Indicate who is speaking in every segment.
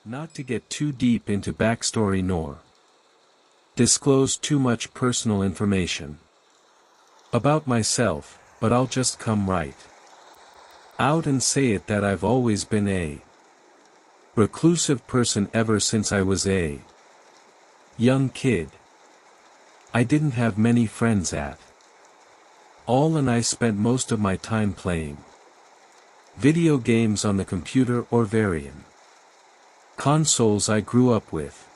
Speaker 1: Not to get too deep into backstory nor disclose too much personal information about myself, but I'll just come right out and say it that I've always been a reclusive person ever since I was a young kid. I didn't have many friends at all, and I spent most of my time playing video games on the computer or varying consoles I grew up with.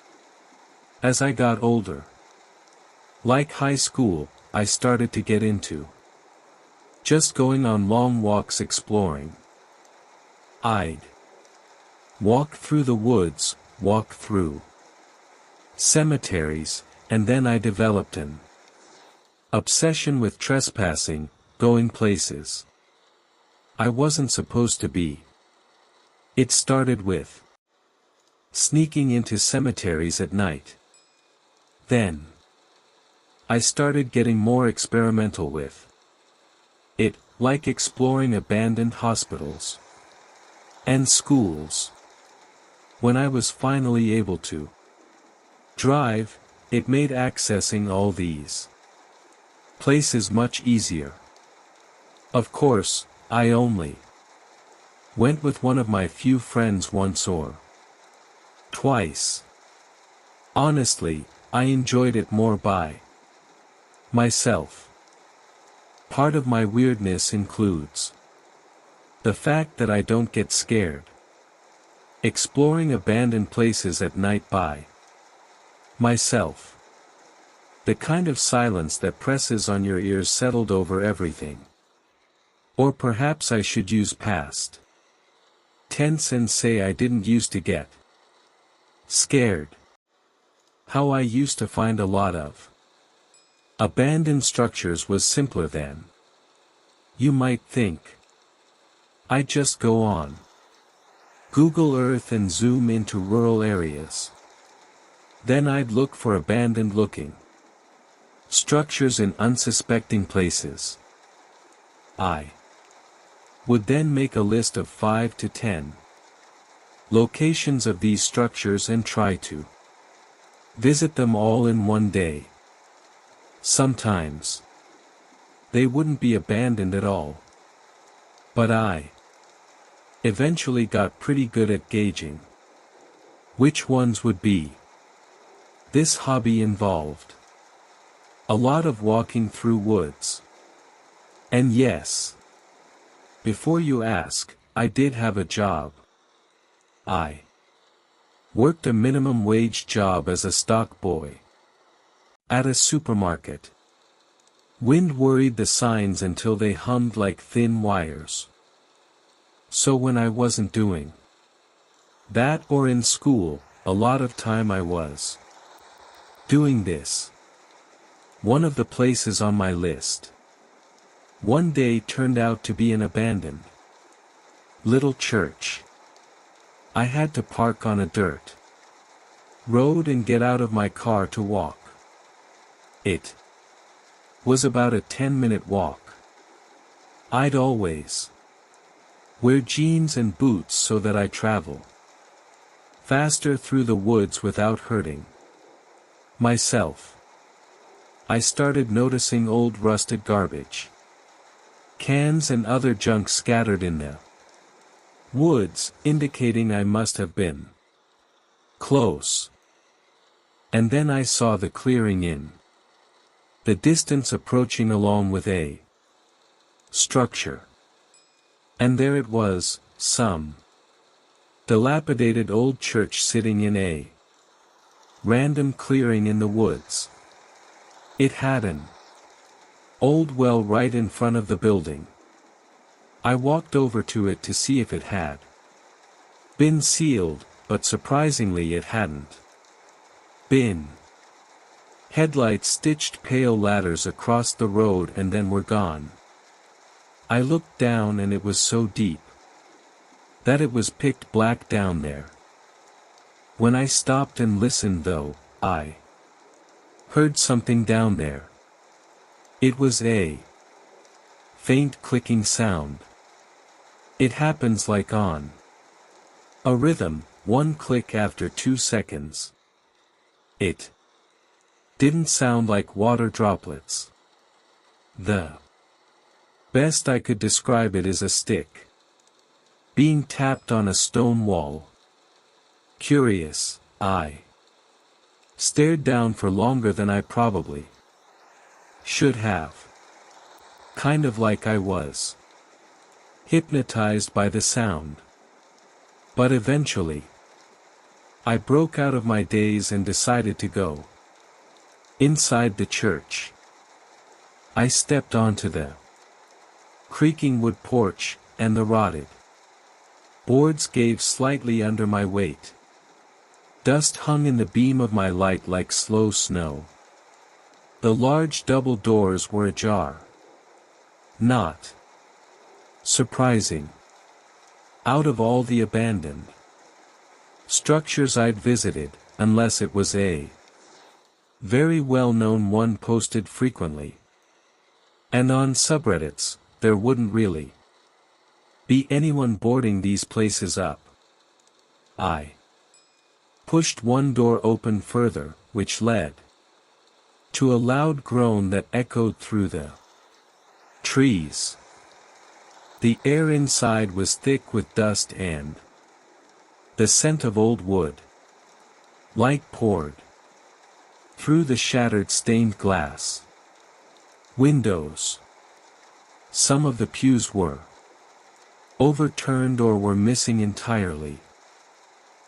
Speaker 1: As I got older, like high school, I started to get into just going on long walks exploring. I'd walk through the woods, walk through cemeteries, and then I developed an obsession with trespassing, going places I wasn't supposed to be. It started with sneaking into cemeteries at night. Then I started getting more experimental with it, like exploring abandoned hospitals and schools. When I was finally able to drive, it made accessing all these places much easier. Of course, I only went with one of my few friends once or twice. Honestly, I enjoyed it more by myself. Part of my weirdness includes the fact that I don't get scared exploring abandoned places at night by myself. The kind of silence that presses on your ears settled over everything. Or perhaps I should use past tense and say I didn't used to get scared. How I used to find a lot of abandoned structures was simpler than you might think. I'd just go on Google Earth and zoom into rural areas. Then I'd look for abandoned looking structures in unsuspecting places. I would then make a list of 5 to 10 locations of these structures and try to visit them all in one day. Sometimes they wouldn't be abandoned at all. But I eventually got pretty good at gauging which ones would be. This hobby involved a lot of walking through woods. And yes, before you ask, I did have a job. I worked a minimum wage job as a stock boy at a supermarket. Wind worried the signs until they hummed like thin wires. So when I wasn't doing that or in school, a lot of time I was doing this. One of the places on my list one day turned out to be an abandoned little church. I had to park on a dirt road and get out of my car to walk. It was about a 10-minute walk. I'd always wear jeans and boots so that I travel faster through the woods without hurting myself. I started noticing old rusted garbage cans and other junk scattered in the woods, indicating I must have been close. And then I saw the clearing in the distance approaching along with a structure. And there it was, some dilapidated old church sitting in a random clearing in the woods. It had an old well right in front of the building. I walked over to it to see if it had been sealed, but surprisingly it hadn't been. Headlights stitched pale ladders across the road and then were gone. I looked down and it was so deep that it was pitch black down there. When I stopped and listened though, I heard something down there. It was a faint clicking sound. It happens like on a rhythm, one click after 2 seconds. It didn't sound like water droplets. The best I could describe it is a stick being tapped on a stone wall. Curious, I stared down for longer than I probably should have. Kind of like I was hypnotized by the sound. But eventually, I broke out of my daze and decided to go inside the church. I stepped onto the creaking wood porch, and the rotted boards gave slightly under my weight. Dust hung in the beam of my light like slow snow. The large double doors were ajar. Not surprising. Out of all the abandoned structures I'd visited, unless it was a very well-known one posted frequently. And on subreddits, there wouldn't really be anyone boarding these places up. I pushed one door open further, which led to a loud groan that echoed through the trees. The air inside was thick with dust and the scent of old wood. Light poured through the shattered stained glass windows. Some of the pews were overturned or were missing entirely.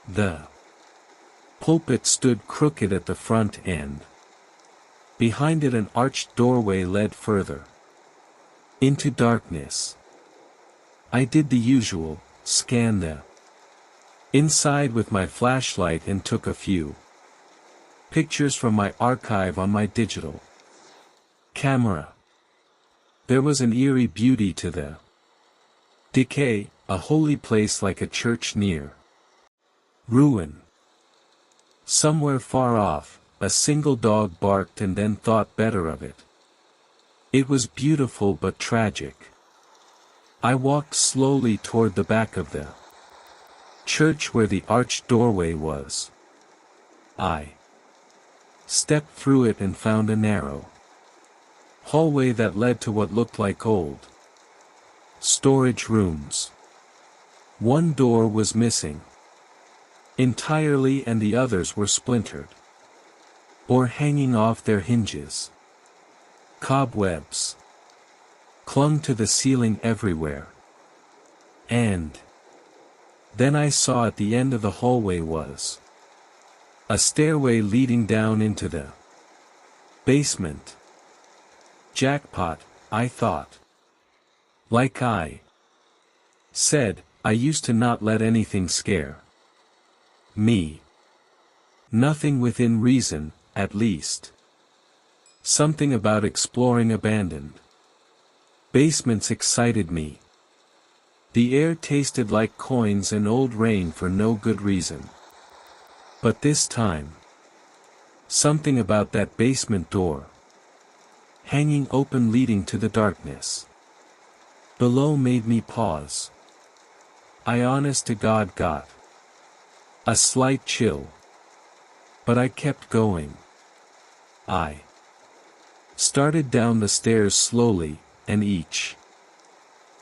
Speaker 1: The pulpit stood crooked at the front end. Behind it an arched doorway led further into darkness. I did the usual, scanned the inside with my flashlight and took a few pictures from my archive on my digital camera. There was an eerie beauty to the decay, a holy place like a church near ruin. Somewhere far off, a single dog barked and then thought better of it. It was beautiful but tragic. I walked slowly toward the back of the church where the arched doorway was. I stepped through it and found a narrow hallway that led to what looked like old storage rooms. One door was missing entirely and the others were splintered or hanging off their hinges. Cobwebs clung to the ceiling everywhere. And then I saw at the end of the hallway was a stairway leading down into the basement. Jackpot, I thought. Like I said, I used to not let anything scare me. Nothing within reason, at least. Something about exploring abandoned basements excited me. The air tasted like coins and old rain for no good reason. But this time, something about that basement door, hanging open leading to the darkness below, made me pause. I honest to God got a slight chill. But I kept going. I started down the stairs slowly, and each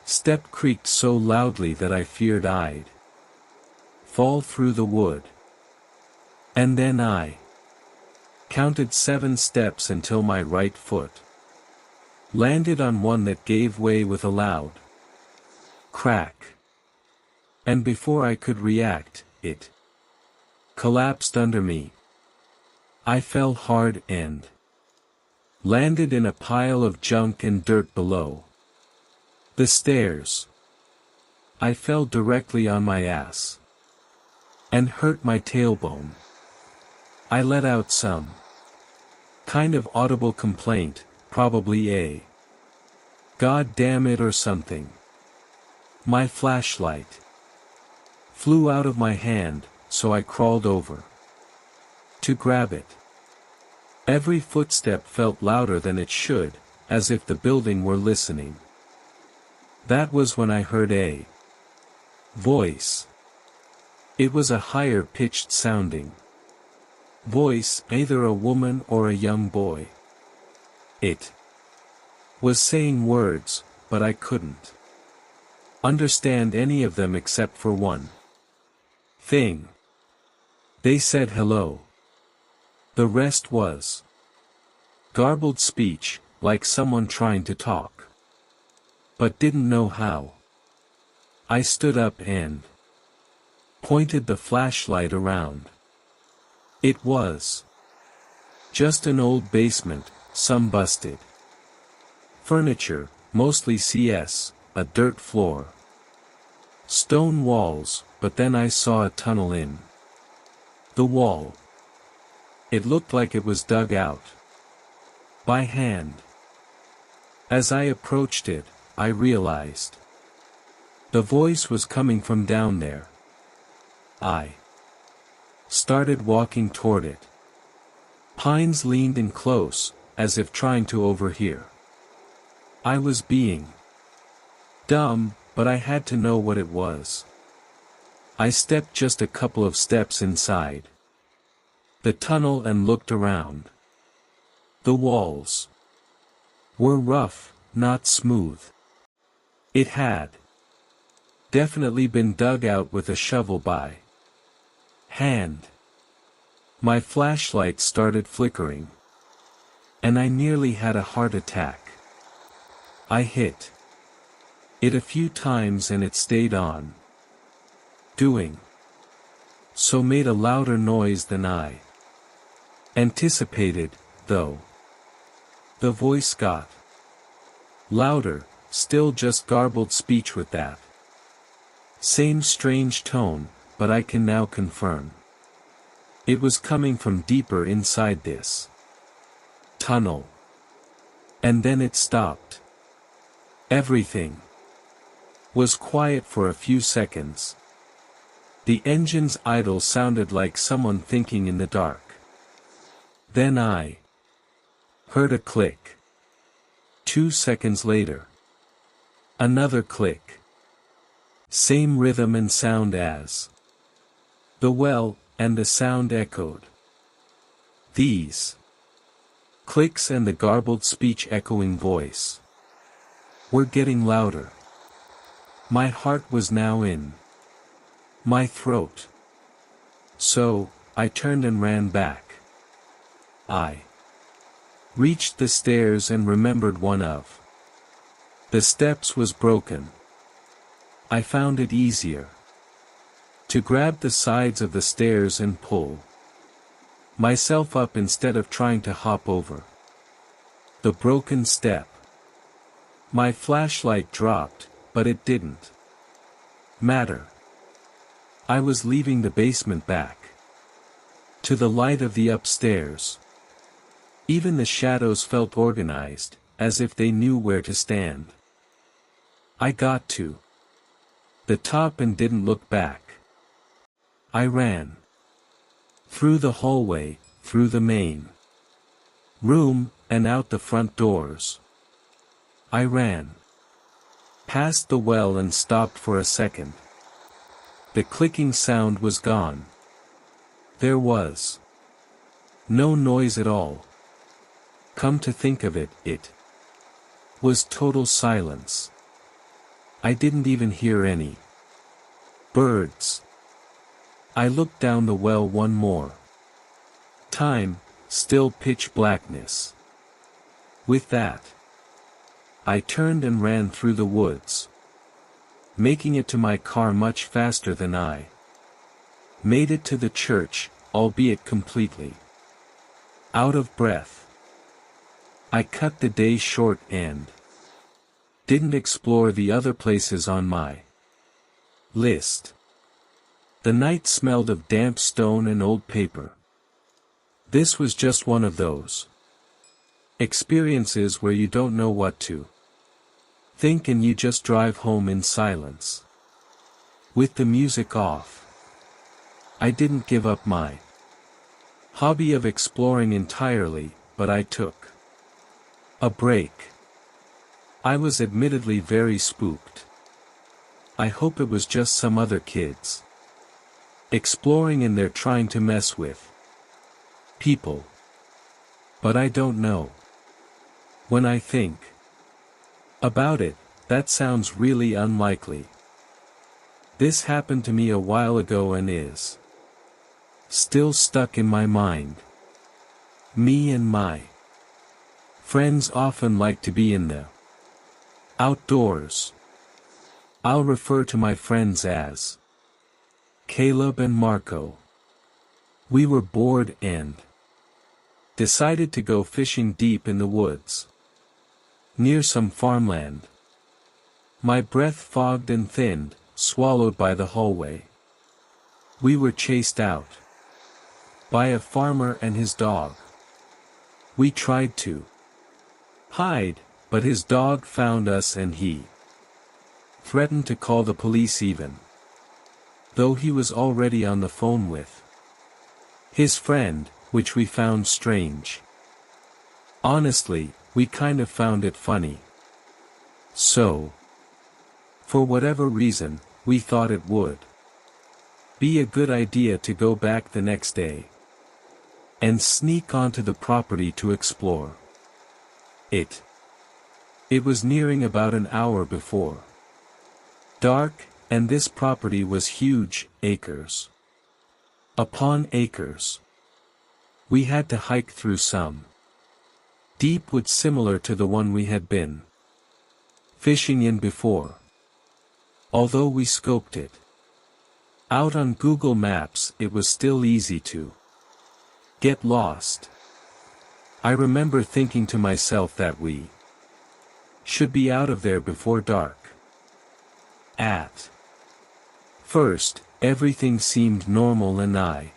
Speaker 1: step creaked so loudly that I feared I'd fall through the wood. And then I counted 7 steps until my right foot landed on one that gave way with a loud crack. And before I could react, it collapsed under me. I fell hard and landed in a pile of junk and dirt below the stairs. I fell directly on my ass and hurt my tailbone. I let out some kind of audible complaint, probably a "God damn it" or something. My flashlight flew out of my hand, so I crawled over to grab it. Every footstep felt louder than it should, as if the building were listening. That was when I heard a voice It was a higher-pitched sounding voice, either a woman or a young boy. It was saying words, but I couldn't understand any of them except for one thing. They said hello. The rest was garbled speech, like someone trying to talk, but didn't know how. I stood up and pointed the flashlight around. It was just an old basement, some busted furniture, mostly CS, a dirt floor, stone walls, but then I saw a tunnel in the wall. It looked like it was dug out by hand. As I approached it, I realized the voice was coming from down there. I started walking toward it. Pines leaned in close, as if trying to overhear. I was being dumb, but I had to know what it was. I stepped just a couple of steps inside the tunnel and looked around. The walls were rough, not smooth. It had definitely been dug out with a shovel by hand. My flashlight started flickering, and I nearly had a heart attack. I hit it a few times and it stayed on doing so, made a louder noise than I anticipated, though. The voice got louder, still just garbled speech with that same strange tone, but I can now confirm it was coming from deeper inside this tunnel. And then it stopped. Everything was quiet for a few seconds. The engine's idle sounded like someone thinking in the dark. Then I heard a click. 2 seconds later, another click. Same rhythm and sound as the well, and the sound echoed. These clicks and the garbled speech echoing voice were getting louder. My heart was now in my throat. So, I turned and ran back. I reached the stairs and remembered one of the steps was broken. I found it easier to grab the sides of the stairs and pull myself up instead of trying to hop over the broken step. My flashlight dropped, but it didn't matter. I was leaving the basement back to the light of the upstairs. Even the shadows felt organized, as if they knew where to stand. I got to the top and didn't look back. I ran through the hallway, through the main room, and out the front doors. I ran past the well and stopped for a second. The clicking sound was gone. There was no noise at all. Come to think of it, it was total silence. I didn't even hear any birds. I looked down the well one more time, still pitch blackness. With that, I turned and ran through the woods, making it to my car much faster than I made it to the church, albeit completely out of breath. I cut the day short and didn't explore the other places on my list. The night smelled of damp stone and old paper. This was just one of those experiences where you don't know what to think and you just drive home in silence, with the music off. I didn't give up my hobby of exploring entirely, but I took a break. I was admittedly very spooked. I hope it was just some other kids Exploring and they're trying to mess with people. But I don't know. When I think about it, that sounds really unlikely. This happened to me a while ago and is still stuck in my mind. Me and my friends often like to be in the outdoors. I'll refer to my friends as Caleb and Marco. We were bored and decided to go fishing deep in the woods, near some farmland. My breath fogged and thinned, swallowed by the hallway. We were chased out by a farmer and his dog. We tried to hide, but his dog found us and he threatened to call the police even though he was already on the phone with his friend, which we found strange. Honestly, we kind of found it funny. So, for whatever reason, we thought it would be a good idea to go back the next day and sneak onto the property to explore it. It was nearing about an hour before dark, and this property was huge, acres upon acres. We had to hike through some deep woods similar to the one we had been fishing in before. Although we scoped it out on Google Maps, it was still easy to get lost. I remember thinking to myself that we should be out of there before dark. At first, everything seemed normal and I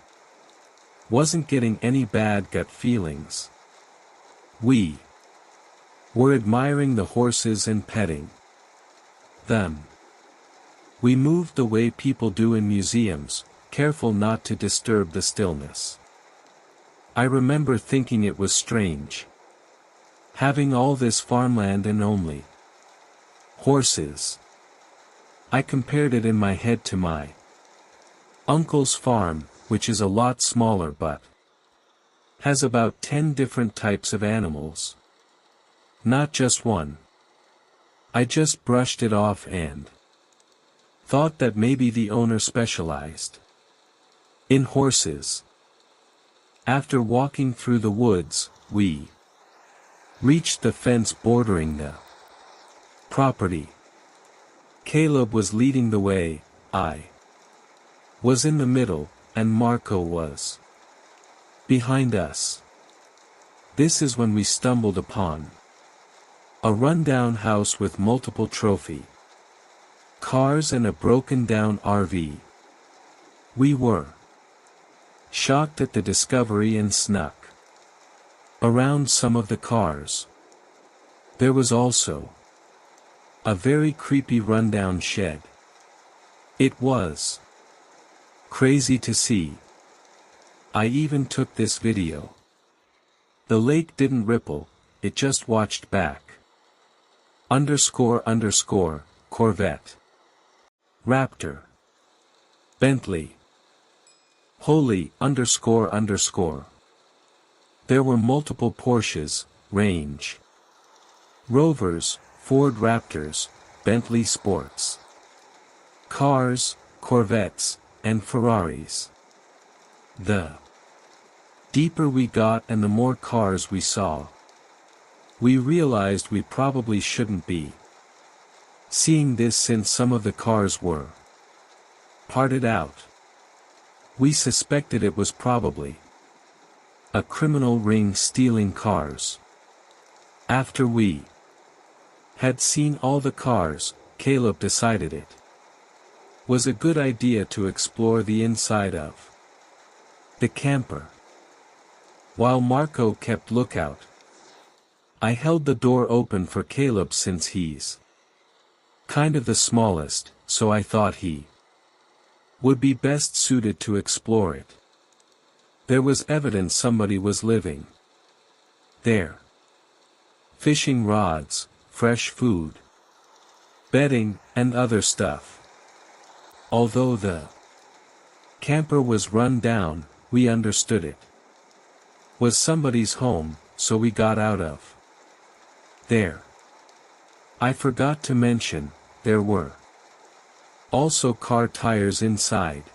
Speaker 1: wasn't getting any bad gut feelings. We were admiring the horses and petting them. We moved the way people do in museums, careful not to disturb the stillness. I remember thinking it was strange, having all this farmland and only horses. I compared it in my head to my uncle's farm, which is a lot smaller but has about 10 different types of animals. Not just one. I just brushed it off and thought that maybe the owner specialized in horses. After walking through the woods, we reached the fence bordering the property. Caleb was leading the way, I was in the middle, and Marco was behind us. This is when we stumbled upon a rundown house with multiple trophy cars and a broken-down RV. We were shocked at the discovery and snuck around some of the cars. There was also a very creepy rundown shed. It was crazy to see. I even took this video. The lake didn't ripple, it just watched back. __ Corvette. Raptor. Bentley. Holy __. There were multiple Porsches, Range Rovers, Ford Raptors, Bentley Sports cars, Corvettes, and Ferraris. The deeper we got and the more cars we saw, we realized we probably shouldn't be seeing this since some of the cars were parted out. We suspected it was probably a criminal ring stealing cars. After we had seen all the cars, Caleb decided it was a good idea to explore the inside of the camper. While Marco kept lookout, I held the door open for Caleb since he's kind of the smallest, so I thought he would be best suited to explore it. There was evidence somebody was living there. Fishing rods, fresh food, bedding, and other stuff. Although the Camper was run down, we understood it. Was somebody's home, so we got out of there. I forgot to mention, there were also car tires inside.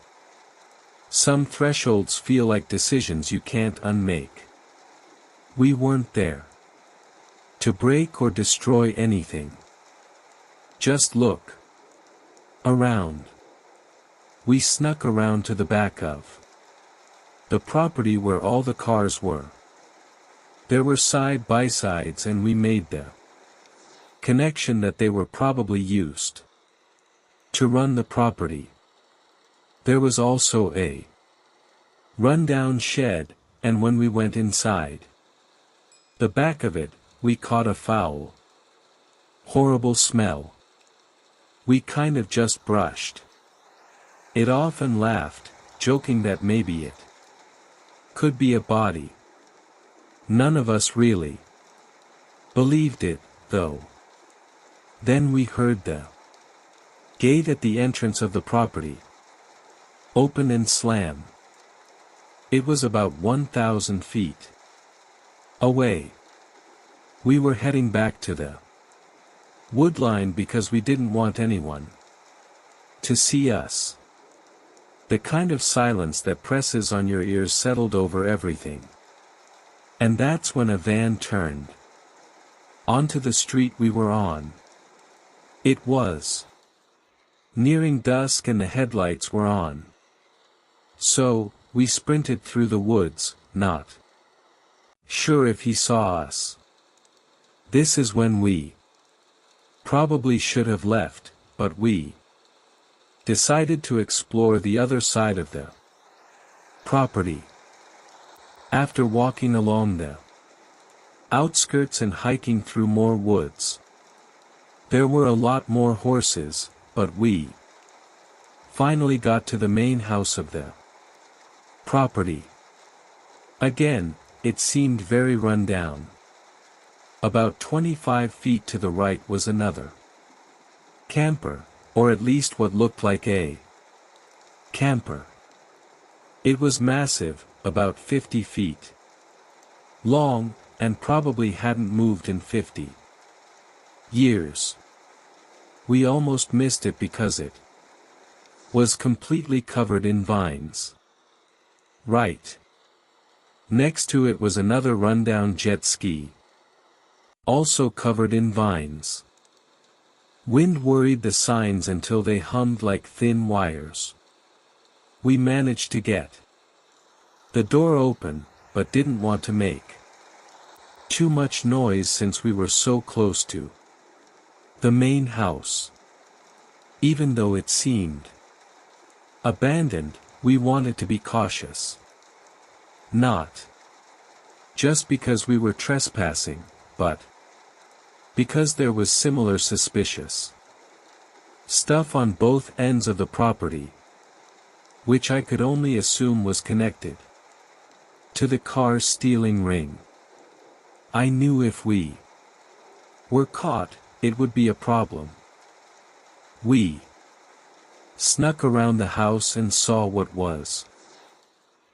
Speaker 1: Some thresholds feel like decisions you can't unmake. We weren't there to break or destroy anything. Just look around. We snuck around to the back of the property where all the cars were. There were side-by-sides and we made the connection that they were probably used to run the property. There was also a run-down shed, and when we went inside the back of it, we caught a foul, horrible smell. We kind of just brushed it off and laughed, joking that maybe it could be a body. None of us really believed it, though. Then we heard the gate at the entrance of the property open and slam. It was about 1,000 feet away. We were heading back to the woodline because we didn't want anyone to see us. The kind of silence that presses on your ears settled over everything. And that's when a van turned onto the street we were on. It was nearing dusk and the headlights were on. So, we sprinted through the woods, not sure if he saw us. This is when we probably should have left, but we decided to explore the other side of the property. After walking along the outskirts and hiking through more woods, there were a lot more horses, but we finally got to the main house of the property. Again, it seemed very run down. About 25 feet to the right was another camper, or at least what looked like a camper. It was massive, about 50 feet long, and probably hadn't moved in 50 years. We almost missed it because it was completely covered in vines. Right next to it was another rundown jet ski, also covered in vines. Wind worried the signs until they hummed like thin wires. We managed to get the door open, but didn't want to make too much noise since we were so close to the main house. Even though it seemed abandoned, we wanted to be cautious. Not just because we were trespassing, but because there was similar suspicious stuff on both ends of the property, which I could only assume was connected to the car stealing ring. I knew if we were caught, it would be a problem. We snuck around the house and saw what was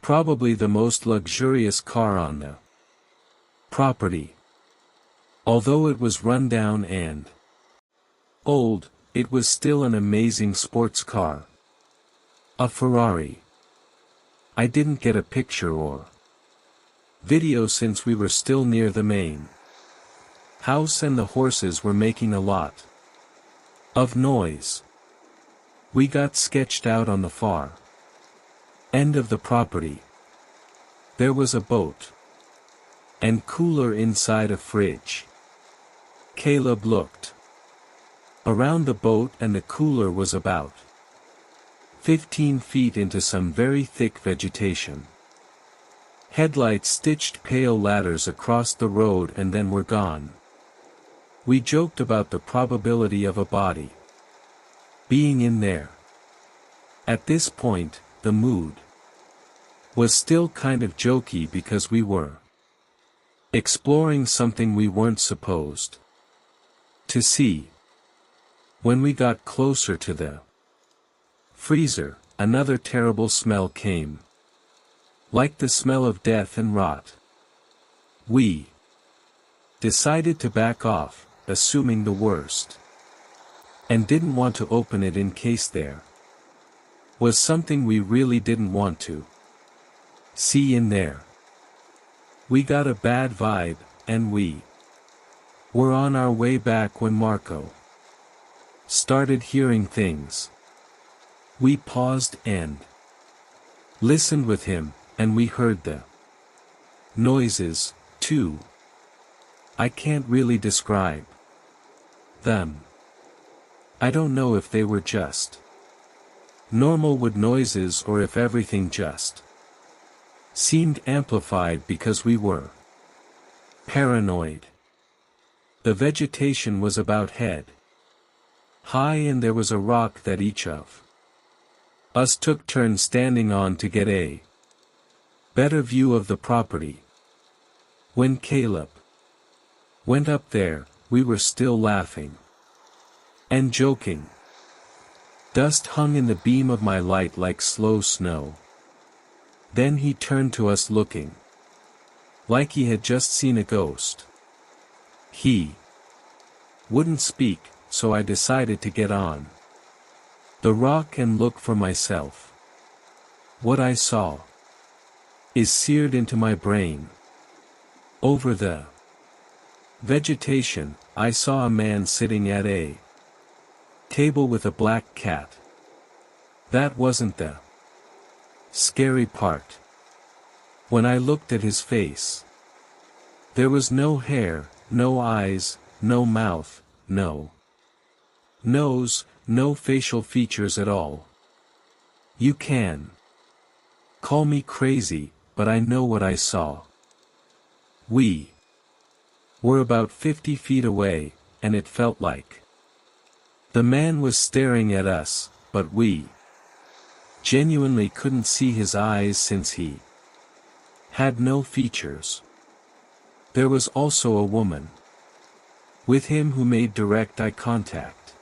Speaker 1: probably the most luxurious car on the property. Although it was run down and old, it was still an amazing sports car. A Ferrari. I didn't get a picture or video since we were still near the main house and the horses were making a lot of noise. We got sketched out on the far end of the property. There was a boat and cooler inside a fridge. Caleb looked around the boat and the cooler was about 15 feet into some very thick vegetation. Headlights stitched pale ladders across the road and then were gone. We joked about the probability of a body being in there. At this point, the mood was still kind of jokey because we were exploring something we weren't supposed to see. When we got closer to the freezer, another terrible smell came. Like the smell of death and rot. We decided to back off, assuming the worst. And didn't want to open it in case there was something we really didn't want to see in there. We got a bad vibe, and we were on our way back when Marco started hearing things. We paused and listened with him, and we heard the noises, too. I can't really describe them. I don't know if they were just normal wood noises or if everything just seemed amplified because we were paranoid. The vegetation was about head high, and there was a rock that each of us took turns standing on to get a better view of the property. When Caleb went up there, we were still laughing and joking. Dust hung in the beam of my light like slow snow. Then he turned to us looking like he had just seen a ghost. He wouldn't speak, so I decided to get on the rock and look for myself. What I saw is seared into my brain. Over the vegetation, I saw a man sitting at a table with a black cat. That wasn't the scary part. When I looked at his face, there was no hair, no eyes, no mouth, no nose, no facial features at all. You can call me crazy, but I know what I saw. We were about 50 feet away, and it felt like the man was staring at us, but we genuinely couldn't see his eyes since he had no features. There was also a woman with him who made direct eye contact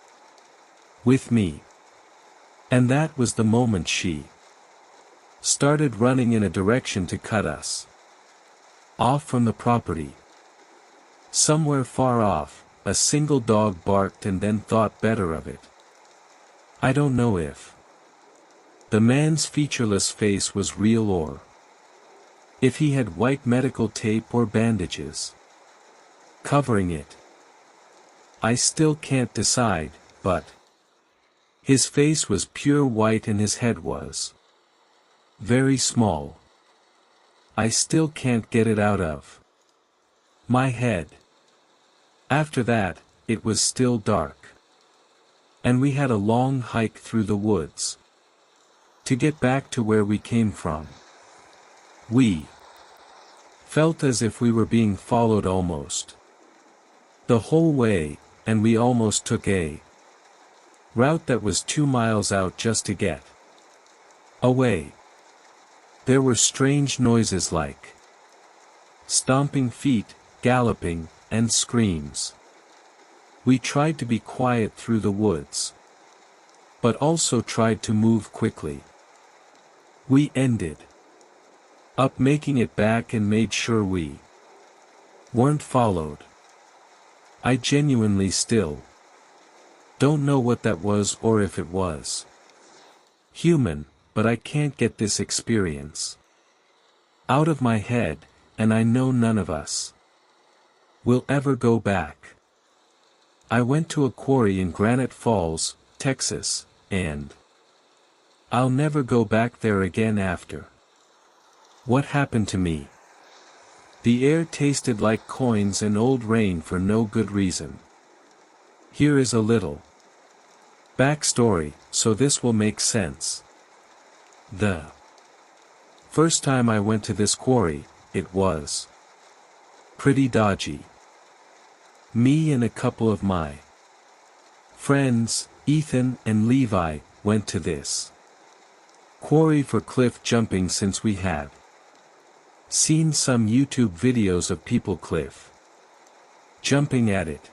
Speaker 1: with me. And that was the moment she started running in a direction to cut us off from the property. Somewhere far off, a single dog barked and then thought better of it. I don't know if the man's featureless face was real or if he had white medical tape or bandages covering it. I still can't decide, but his face was pure white and his head was very small. I still can't get it out of my head. After that, it was still dark. And we had a long hike through the woods to get back to where we came from. We felt as if we were being followed almost the whole way, and we almost took a route that was 2 miles out just to get away. There were strange noises like stomping feet, galloping, and screams. We tried to be quiet through the woods, but also tried to move quickly. We ended up making it back and made sure we weren't followed. I genuinely still don't know what that was or if it was human, but I can't get this experience out of my head, and I know none of us will ever go back. I went to a quarry in Granite Falls, Texas, and I'll never go back there again after what happened to me. The air tasted like coins and old rain for no good reason. Here is a little backstory, so this will make sense. The first time I went to this quarry, it was pretty dodgy. Me and a couple of my friends, Ethan and Levi, went to this quarry for cliff jumping since we had seen some YouTube videos of people cliff jumping at it.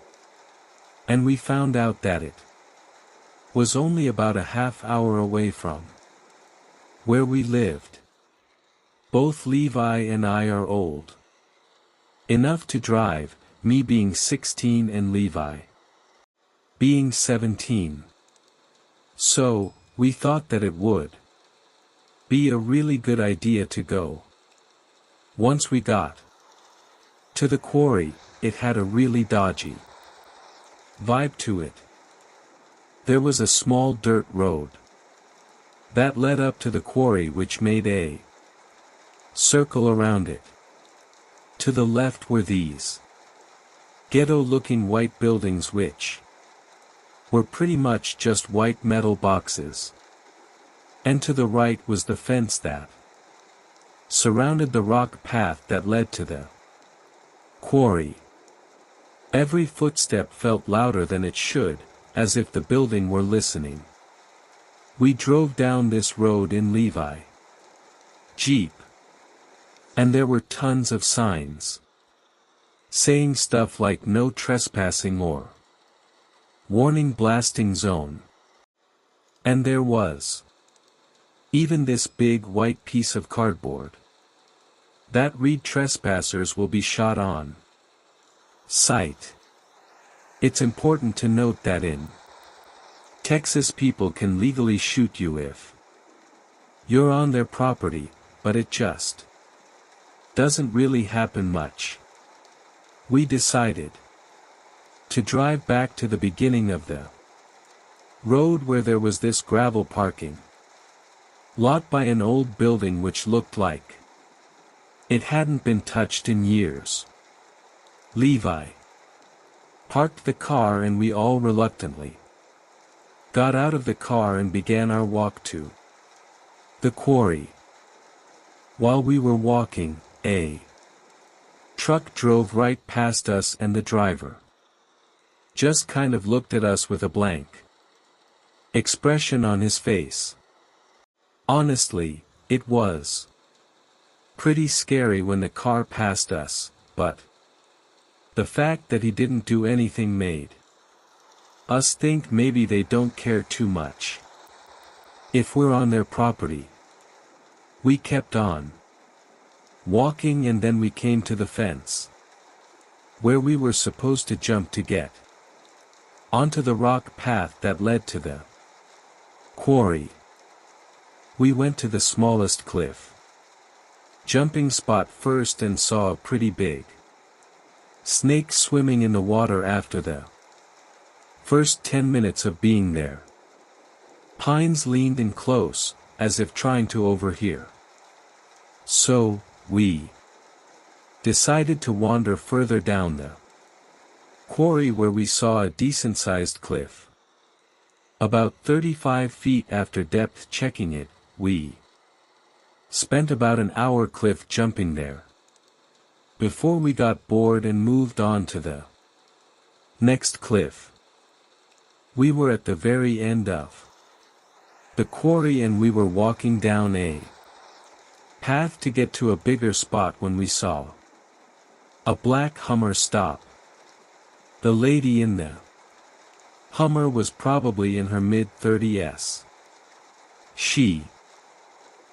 Speaker 1: And we found out that it was only about a half hour away from where we lived. Both Levi and I are old enough to drive, me being 16 and Levi being 17. So, we thought that it would be a really good idea to go. Once we got to the quarry, it had a really dodgy vibe to it. There was a small dirt road that led up to the quarry, which made a circle around it. To the left were these ghetto-looking white buildings which were pretty much just white metal boxes. And to the right was the fence that surrounded the rock path that led to the quarry. Every footstep felt louder than it should, as if the building were listening. We drove down this road in Levi Jeep. And there were tons of signs saying stuff like no trespassing or warning blasting zone. And there was even this big white piece of cardboard that read trespassers will be shot on sight. It's important to note that in Texas people can legally shoot you if you're on their property, but it just doesn't really happen much. We decided to drive back to the beginning of the road where there was this gravel parking lot by an old building which looked like it hadn't been touched in years. Levi parked the car and we all reluctantly got out of the car and began our walk to the quarry. While we were walking, a truck drove right past us and the driver just kind of looked at us with a blank expression on his face. Honestly, it was pretty scary when the car passed us, but the fact that he didn't do anything made us think maybe they don't care too much if we're on their property. We kept on walking and then we came to the fence where we were supposed to jump to get onto the rock path that led to the quarry. We went to the smallest cliff jumping spot first and saw a pretty big snake swimming in the water after the first 10 minutes of being there. Pines leaned in close, as if trying to overhear. So, we decided to wander further down the quarry where we saw a decent-sized cliff. About 35 feet after depth checking it, we spent about an hour cliff jumping there before we got bored and moved on to the next cliff. We were at the very end of the quarry and we were walking down a path to get to a bigger spot when we saw a black Hummer stop. The lady in the Hummer was probably in her mid-30s. She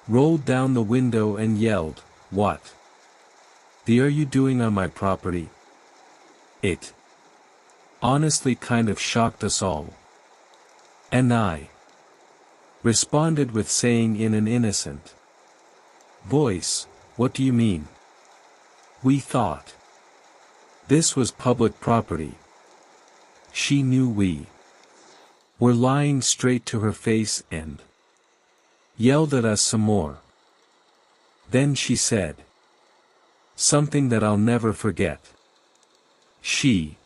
Speaker 1: rolled down the window and yelled, "What the are you doing on my property?" It honestly kind of shocked us all. And I responded with saying in an innocent voice, "What do you mean?" We thought this was public property. She knew we were lying straight to her face and yelled at us some more. Then she said something that I'll never forget. She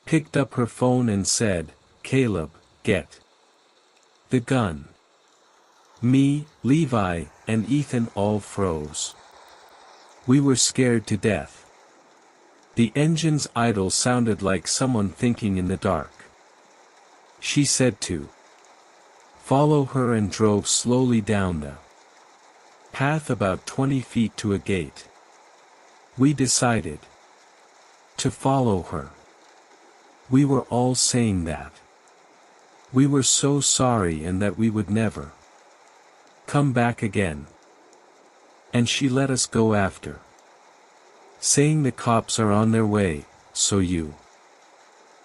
Speaker 1: picked up her phone and said, "Caleb, get the gun." Me, Levi, and Ethan all froze. We were scared to death. The engine's idle sounded like someone thinking in the dark. She said to follow her and drove slowly down the path about 20 feet to a gate. We decided to follow her. We were all saying that we were so sorry and that we would never "Come back again." And she let us go after, saying the cops are on their way, so you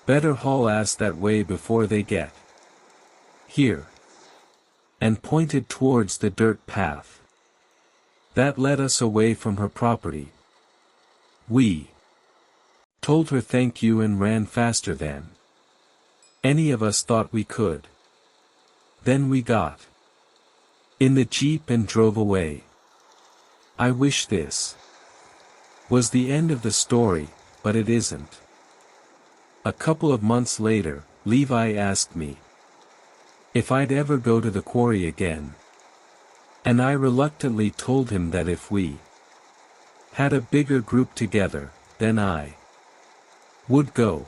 Speaker 1: better haul ass that way before they get here. And pointed towards the dirt path that led us away from her property. We told her thank you and ran faster than any of us thought we could. Then we got in the Jeep and drove away. I wish this was the end of the story, but it isn't. A couple of months later, Levi asked me if I'd ever go to the quarry again. And I reluctantly told him that if we had a bigger group together, then I would go.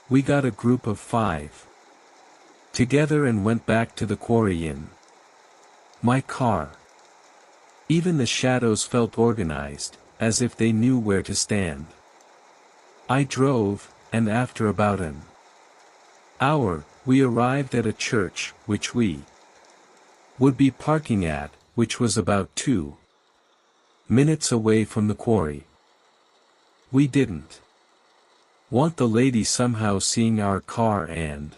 Speaker 1: We got a group of 5 together and went back to the quarry in my car. Even the shadows felt organized, as if they knew where to stand. I drove, and after about an hour, we arrived at a church, which we would be parking at, which was about 2 minutes away from the quarry. We didn't want the lady somehow seeing our car and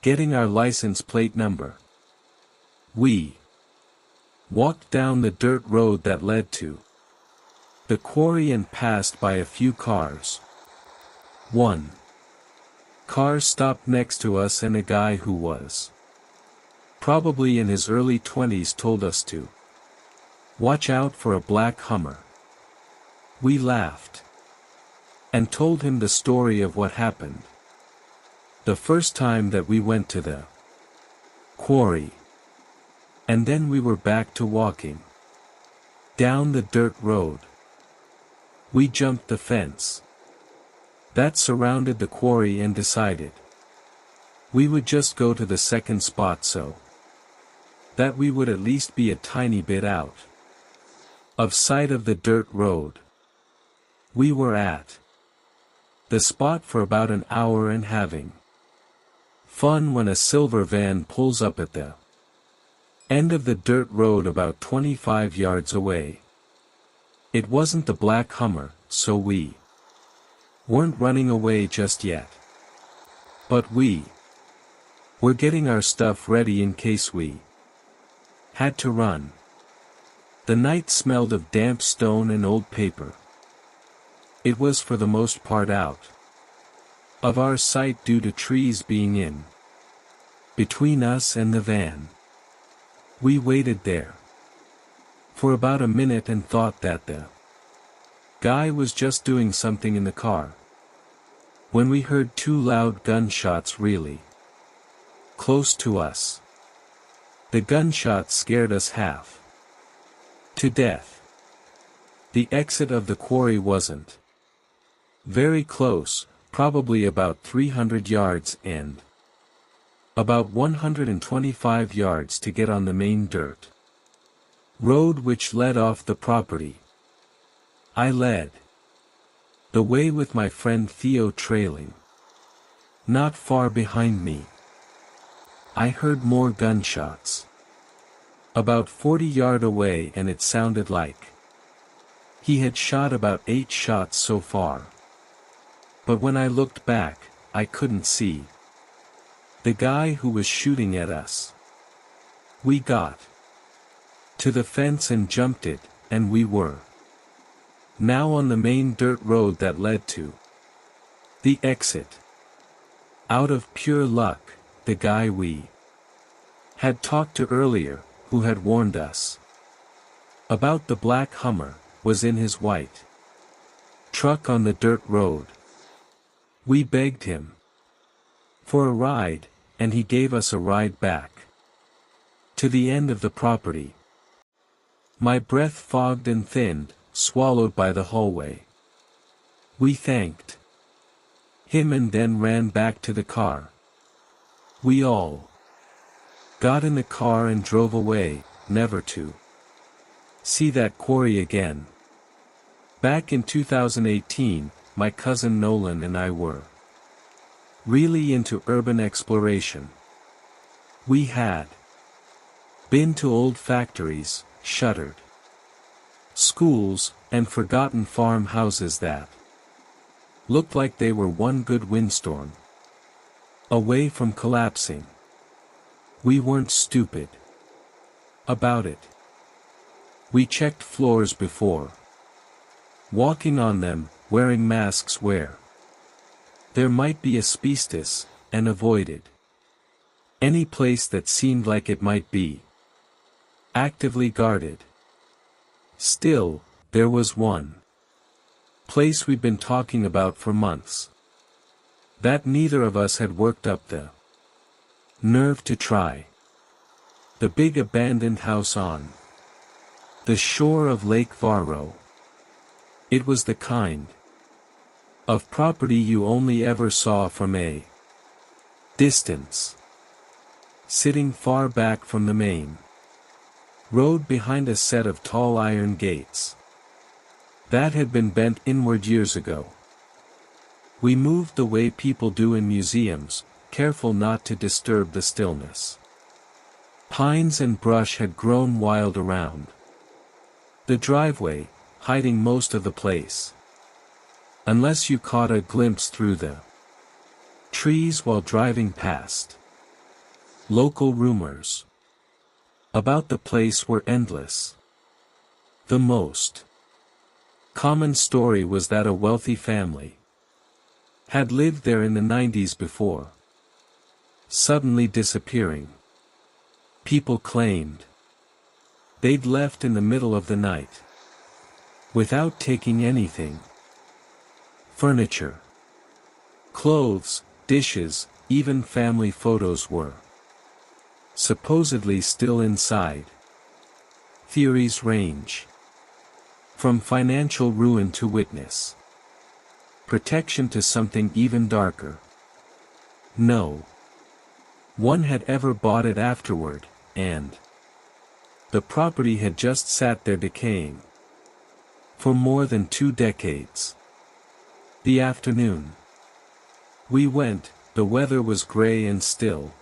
Speaker 1: getting our license plate number. We walked down the dirt road that led to the quarry and passed by a few cars. One car stopped next to us and a guy who was probably in his early 20s told us to watch out for a black Hummer. We laughed and told him the story of what happened the first time that we went to the quarry. And then we were back to walking down the dirt road. We jumped the fence that surrounded the quarry and decided we would just go to the second spot so that we would at least be a tiny bit out of sight of the dirt road. We were at the spot for about an hour and having fun when a silver van pulls up at the end of the dirt road about 25 yards away. It wasn't the black Hummer, so we weren't running away just yet. But we were getting our stuff ready in case we had to run. The night smelled of damp stone and old paper. It was for the most part out of our sight due to trees being in between us and the van. We waited there for about a minute and thought that the guy was just doing something in the car, when we heard 2 loud gunshots really close to us. The gunshots scared us half to death. The exit of the quarry wasn't very close, probably about 300 yards and about 125 yards to get on the main dirt road which led off the property. I led the way with my friend Theo trailing not far behind me. I heard more gunshots about 40 yards away, and it sounded like he had shot about 8 shots so far. But when I looked back, I couldn't see the guy who was shooting at us. We got to the fence and jumped it, and we were now on the main dirt road that led to the exit. Out of pure luck, the guy we had talked to earlier, who had warned us about the black Hummer, was in his white truck on the dirt road. We begged him for a ride, and he gave us a ride back to the end of the property. My breath fogged and thinned, swallowed by the hallway. We thanked him and then ran back to the car. We all got in the car and drove away, never to see that quarry again. Back in 2018, my cousin Nolan and I were really into urban exploration. We had Been to old factories, shuttered schools, and forgotten farmhouses that looked like they were one good windstorm away from collapsing. We weren't stupid about it. We checked floors before walking on them, wearing masks where there might be asbestos, and avoided any place that seemed like it might be actively guarded. Still, there was one place we'd been talking about for months that neither of us had worked up the nerve to try. The big abandoned house on the shore of Lake Varro. It was the kind of property you only ever saw from a distance, sitting far back from the main road behind a set of tall iron gates that had been bent inward years ago. We moved the way people do in museums, careful not to disturb the stillness. Pines and brush had grown wild around the driveway, hiding most of the place, unless you caught a glimpse through the trees while driving past. Local rumors about the place were endless. The most common story was that a wealthy family had lived there in the 90s before suddenly disappearing. People claimed they'd left in the middle of the night without taking anything. Furniture, clothes, dishes, even family photos were supposedly still inside. Theories range from financial ruin to witness protection to something even darker. No one had ever bought it afterward, and the property had just sat there decaying for more than 2 decades. The afternoon we went, the weather was gray and still.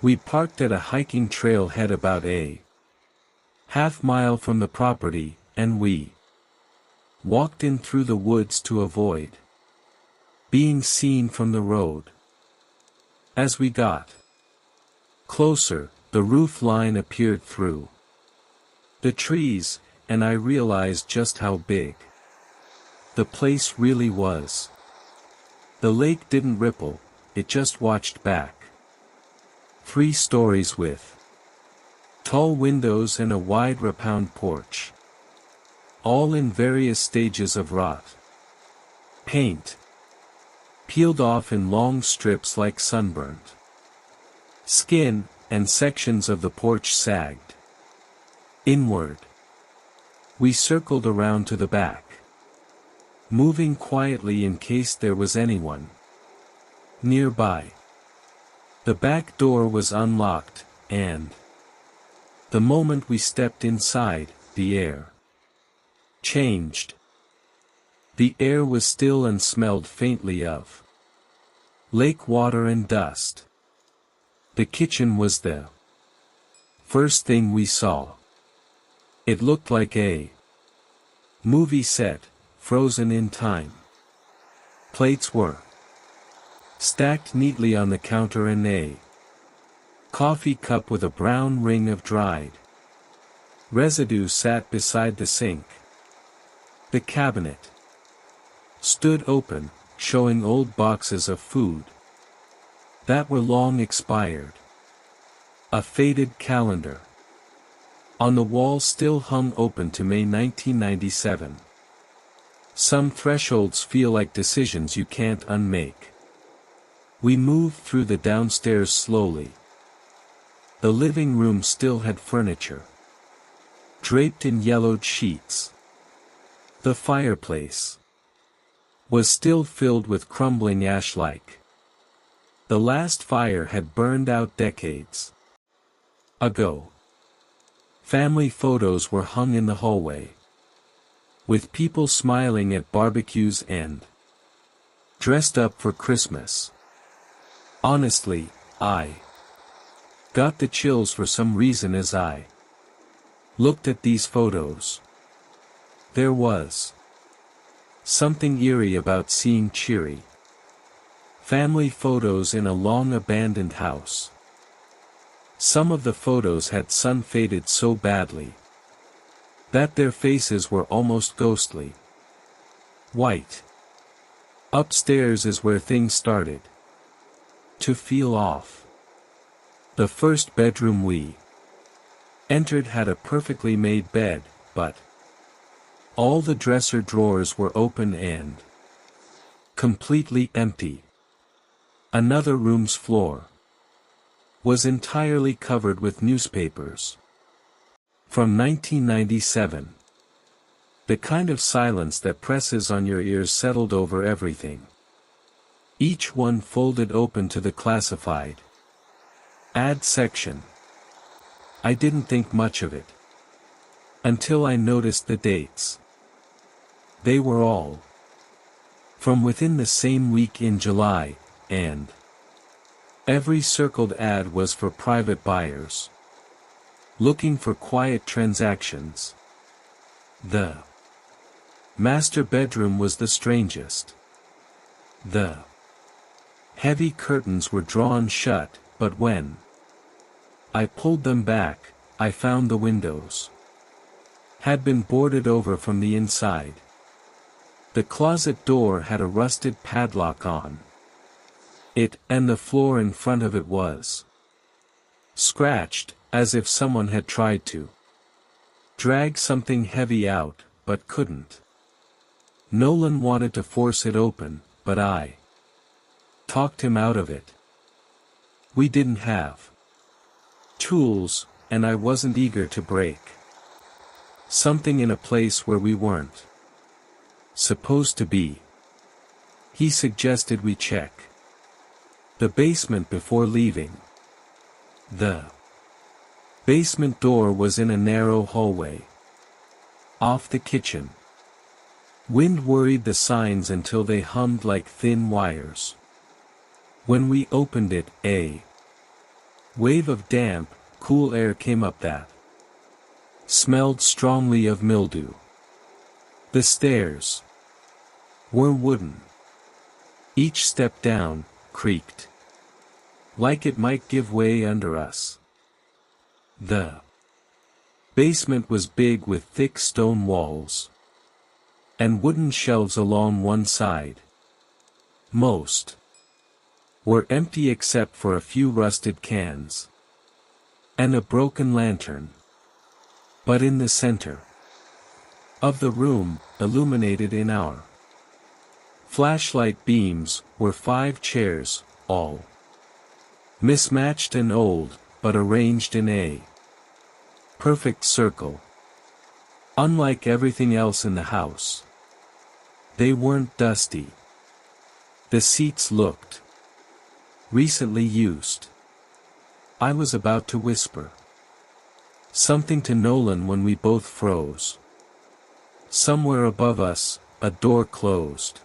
Speaker 1: We parked at a hiking trailhead about a half-mile from the property, and we walked in through the woods to avoid being seen from the road. As we got closer, the roof line appeared through the trees, and I realized just how big the place really was. The lake didn't ripple, it just watched back. 3 stories with tall windows and a wide round porch, all in various stages of rot. Paint peeled off in long strips like sunburnt skin, and sections of the porch sagged inward. We circled around to the back, moving quietly in case there was anyone nearby. The back door was unlocked, and the moment we stepped inside, the air changed. The air was still and smelled faintly of lake water and dust. The kitchen was the first thing we saw. It looked like a movie set, frozen in time. Plates were stacked neatly on the counter, and a coffee cup with a brown ring of dried residue sat beside the sink. The cabinet stood open, showing old boxes of food that were long expired. A faded calendar on the wall still hung open to May 1997. Some thresholds feel like decisions you can't unmake. We moved through the downstairs slowly. The living room still had furniture draped in yellowed sheets. The fireplace was still filled with crumbling ash-like. The last fire had burned out decades ago. Family photos were hung in the hallway, with people smiling at barbecues and dressed up for Christmas. Honestly, I Got the chills for some reason as I looked at these photos. There was something eerie about seeing cheery family photos in a long abandoned house. Some of the photos had sun-faded so badly that their faces were almost ghostly white. Upstairs is where things started to feel off. The first bedroom we entered had a perfectly made bed, but all the dresser drawers were open and completely empty. Another room's floor was entirely covered with newspapers from 1997. The kind of silence that presses on your ears settled over everything. Each one folded open to the classified ad section. I didn't think much of it until I noticed the dates. They were all from within the same week in July, and every circled ad was for private buyers looking for quiet transactions. The master bedroom was the strangest. The heavy curtains were drawn shut, but when I pulled them back, I found the windows had been boarded over from the inside. The closet door had a rusted padlock on it, and the floor in front of it was scratched, as if someone had tried to drag something heavy out, but couldn't. Nolan wanted to force it open, but I talked him out of it. We didn't have tools, and I wasn't eager to break something in a place where we weren't supposed to be. He suggested we check the basement before leaving. The basement door was in a narrow hallway off the kitchen. Wind worried the signs until they hummed like thin wires. When we opened it, a wave of damp, cool air came up that smelled strongly of mildew. The stairs were wooden. Each step down creaked like it might give way under us. The basement was big with thick stone walls and wooden shelves along one side. Most were empty except for a few rusted cans and a broken lantern. But in the center of the room, illuminated in our flashlight beams, were 5 chairs, all mismatched and old, but arranged in a perfect circle. Unlike everything else in the house, they weren't dusty. The seats looked recently used. I was about to whisper something to Nolan when we both froze. Somewhere above us, a door closed.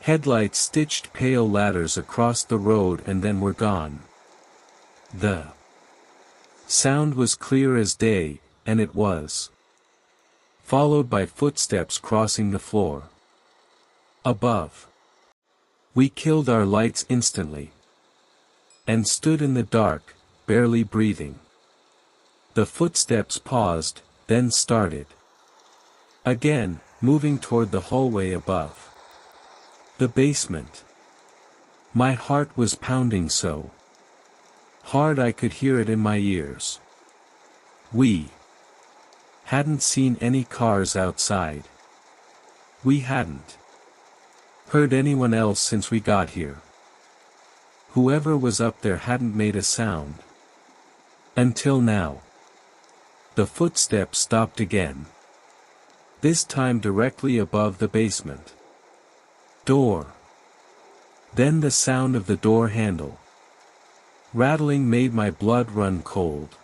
Speaker 1: Headlights stitched pale ladders across the road and then were gone. The sound was clear as day, and it was followed by footsteps crossing the floor above. We killed our lights instantly and stood in the dark, barely breathing. The footsteps paused, then started again, moving toward the hallway above the basement. My heart was pounding so hard I could hear it in my ears. We hadn't seen any cars outside. We hadn't heard anyone else since we got here. Whoever was up there hadn't made a sound until now. The footsteps stopped again. This time directly above the basement door. Then the sound of the door handle rattling made my blood run cold.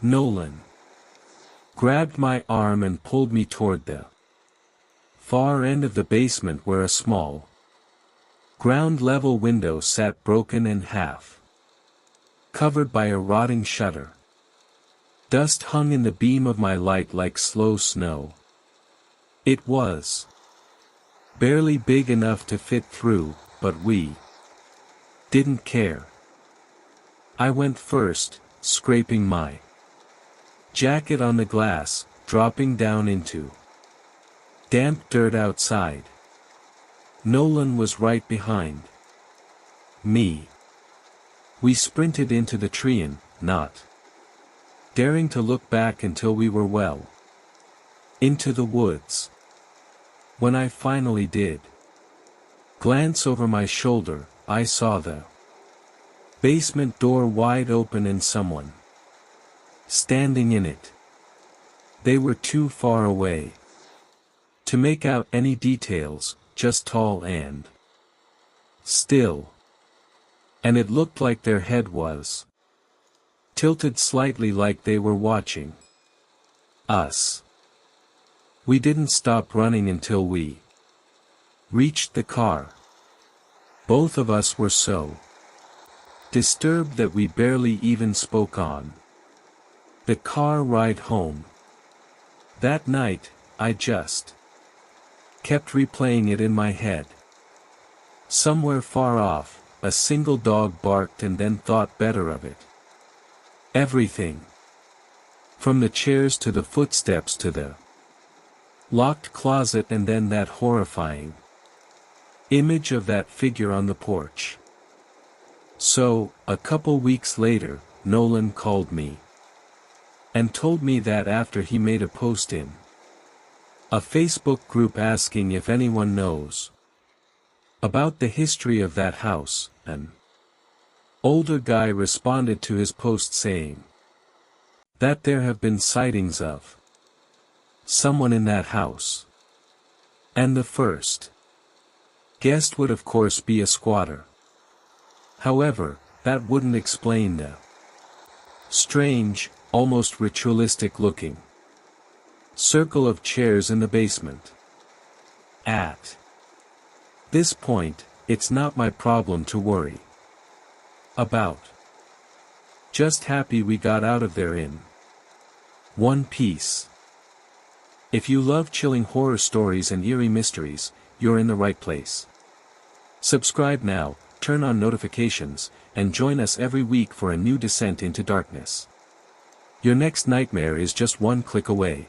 Speaker 1: Nolan grabbed my arm and pulled me toward the far end of the basement where a small ground-level window sat broken in half. covered by a rotting shutter. Dust hung in the beam of my light like slow snow. It was barely big enough to fit through, but we didn't care. I went first, scraping my jacket on the glass, dropping down into damp dirt outside. Nolan was right behind me. We sprinted into the tree and, not daring to look back until we were well into the woods. When I finally did glance over my shoulder, I saw the basement door wide open and someone standing in it. They were too far away to make out any details, just tall and still. And it looked like their head was tilted slightly, like they were watching us. We didn't stop running until we reached the car. Both of us were so disturbed that we barely even spoke on the car ride home. That night, I just kept replaying it in my head. Somewhere far off, a single dog barked and then thought better of it. Everything, from the chairs to the footsteps to the locked closet, and then that horrifying image of that figure on the porch. So, a couple weeks later, Nolan called me and told me that after he made a post in a Facebook group asking if anyone knows about the history of that house, an older guy responded to his post saying that there have been sightings of someone in that house. And the first guest would of course be a squatter. However, that wouldn't explain the strange, almost ritualistic looking circle of chairs in the basement. At this point, it's not my problem to worry about. Just happy we got out of there in one piece. If you love chilling horror stories and eerie mysteries, you're in the right place. Subscribe now, turn on notifications, and join us every week for a new descent into darkness. Your next nightmare is just one click away.